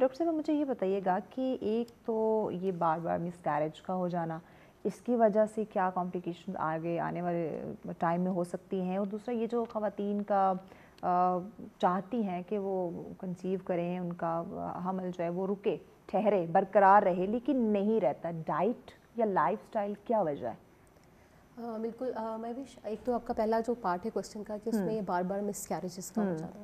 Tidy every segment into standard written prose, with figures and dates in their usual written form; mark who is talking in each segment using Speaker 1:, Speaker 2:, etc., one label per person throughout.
Speaker 1: Doctor صاحب مجھے یہ بتائیے گا کہ ایک تو یہ بار بار مس کیریج کا ہو جانا، اس کی وجہ سے کیا کمپلیکیشن آگے آنے والے ٹائم میں ہو سکتی ہیں، اور دوسرا یہ جو خواتین کا چاہتی ہیں کہ وہ کنسیو کریں، ان کا حمل جو ہے وہ رکے، ٹھہرے، برقرار رہے، لیکن نہیں رہتا، ڈائٹ یا لائف سٹائل کیا وجہ ہے؟
Speaker 2: بالکل، میں بھی ایک تو آپ کا پہلا جو پارٹ ہے کوسچن کا کہ اس میں یہ بار بار مس کیریجز کا ہو جانا.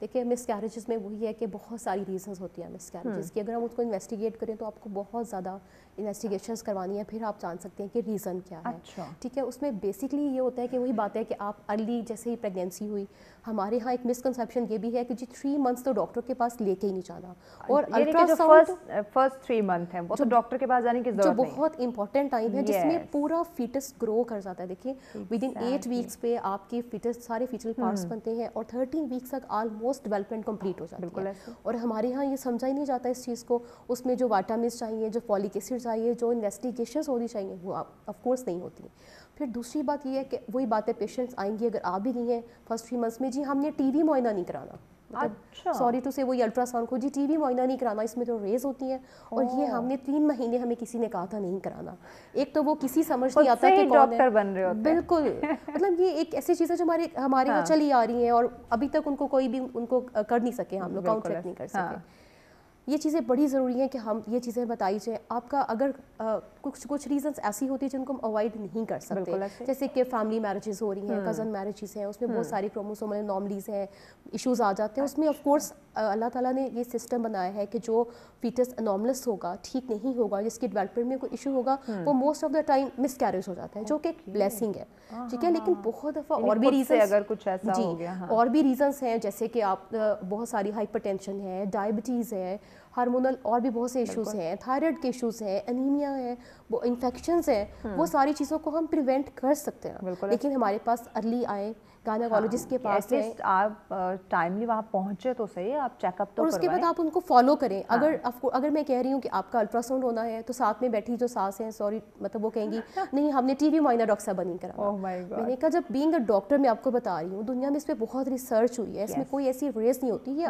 Speaker 2: دیکھیے مس کیریجز میں وہی ہے کہ بہت ساری ریزنز ہوتی ہیں مس کیریجز کی. اگر ہم اس کو انویسٹیگیٹ کریں تو آپ کو بہت زیادہ انویسٹیگیشنز کروانی ہے، پھر آپ جان سکتے ہیں کہ ریزن کیا ہے. ٹھیک ہے، اس میں بیسکلی یہ ہوتا ہے کہ وہی بات ہے کہ آپ ارلی جیسے ہی پریگنینسی ہوئی، ہمارے ہاں ایک مسکنسیپشن یہ بھی ہے کہ جی 3 منتھس تو ڈاکٹر کے پاس لے کے ہی نہیں جانا، اور الٹرا ساؤنڈ
Speaker 1: فرسٹ 3 منتھ ہے وہ تو ڈاکٹر کے پاس جانے کی ضرورت نہیں،
Speaker 2: جو بہت امپورٹنٹ ٹائم ہے جس میں پورا فیٹس گرو کر جاتا ہے. دیکھیں ود ان 8 ویکس پہ آپ کے فیٹس سارے فیٹل پارٹس بنتے ہیں، اور 13 ویکس تک آلموسٹ ڈیولپمنٹ کمپلیٹ ہو جاتی ہے. اور ہمارے یہاں یہ سمجھا ہی نہیں جاتا اس چیز کو. اس میں جو وائٹامنس چاہیے، جو فولک ایسڈ چاہیے، جو انویسٹیگیشنز ہونی چاہیے، وہ آف کورس نہیں ہوتی. پھر دوسری بات یہ ہے کہ وہی باتیں پیشنٹس آئیں گی اگر آ بھی گئی ہیں فرسٹ 3 منتھس میں، جی ہم نے ٹی وی معائنہ نہیں کرانا، مطلب سوری ٹو سے وہی الٹرا ساؤنڈ کو جی ٹی وی معائنہ نہیں کرانا، اس میں تو ریز ہوتی ہیں، اور یہ ہم نے 3 مہینے ہمیں کسی نے کہا تھا نہیں کرانا. ایک تو وہ کسی سمجھ نہیں آتا کہ کون ہے، بالکل مطلب یہ ایک ایسی چیز ہے جو ہمارے یہاں چلی آ رہی ہیں، اور ابھی تک ان کو کوئی بھی ان کو کر نہیں سکے، ہم لوگ کاؤنٹریکٹ نہیں کر سکے. یہ چیزیں بڑی ضروری ہیں کہ ہم یہ چیزیں بتائی جائیں. آپ کا اگر کچھ ریزنس ایسی ہوتی ہیں جن کو ہم اوائڈ نہیں کر سکتے، جیسے کہ فیملی میرجز ہو رہی ہیں، کزن میرجز ہیں، اس میں بہت ساری کروموسومل انوملیز ہیں، ایشوز آ جاتے ہیں. اس میں آف کورس اللہ تعالیٰ نے یہ سسٹم بنایا ہے کہ جو فیٹس انوملس ہوگا، ٹھیک نہیں ہوگا، جس کی ڈیولپمنٹ میں کوئی ایشو ہوگا، وہ most of the time miscarriage ہو جاتا ہے، جو کہ ایک بلیسنگ ہے. ٹھیک ہے، لیکن بہت دفعہ اور بھی ریزنس،
Speaker 1: اگر کچھ ایسا ہو گیا،
Speaker 2: اور بھی ریزنس ہیں، جیسے کہ آپ بہت ساری ہائپر ٹینشن ہے، ڈائبٹیز ہے، ہارمونل اور بھی بہت سے ایشوز ہیں، تھائرائڈ کے ایشوز ہیں، انیمیا ہے، وہ انفیکشنز ہیں. وہ ساری چیزوں کو ہم پریونٹ کر سکتے ہیں، لیکن ہمارے پاس ارلی آئیں، گائنیکالوجسٹ کے پاس جائیں،
Speaker 1: آپ ٹائملی وہاں پہنچے تو صحیح، آپ چیک اپ تو
Speaker 2: اور اس کے بعد آپ ان کو فالو کریں. اگر میں کہہ رہی ہوں کہ آپ کا الٹرا ساؤنڈ ہونا ہے تو ساتھ میں بیٹھی جو ساس ہیں، سوری مطلب وہ کہیں گی نہیں ہم نے ٹی وی معائنہ ڈاکٹر صاحب نہیں کرانا. میں نے کہا جب بینگ اے ڈاکٹر میں آپ کو بتا رہی ہوں، دنیا میں اس پہ بہت ریسرچ ہوئی ہے، اس میں کوئی ایسی ریس نہیں ہوتی. یہ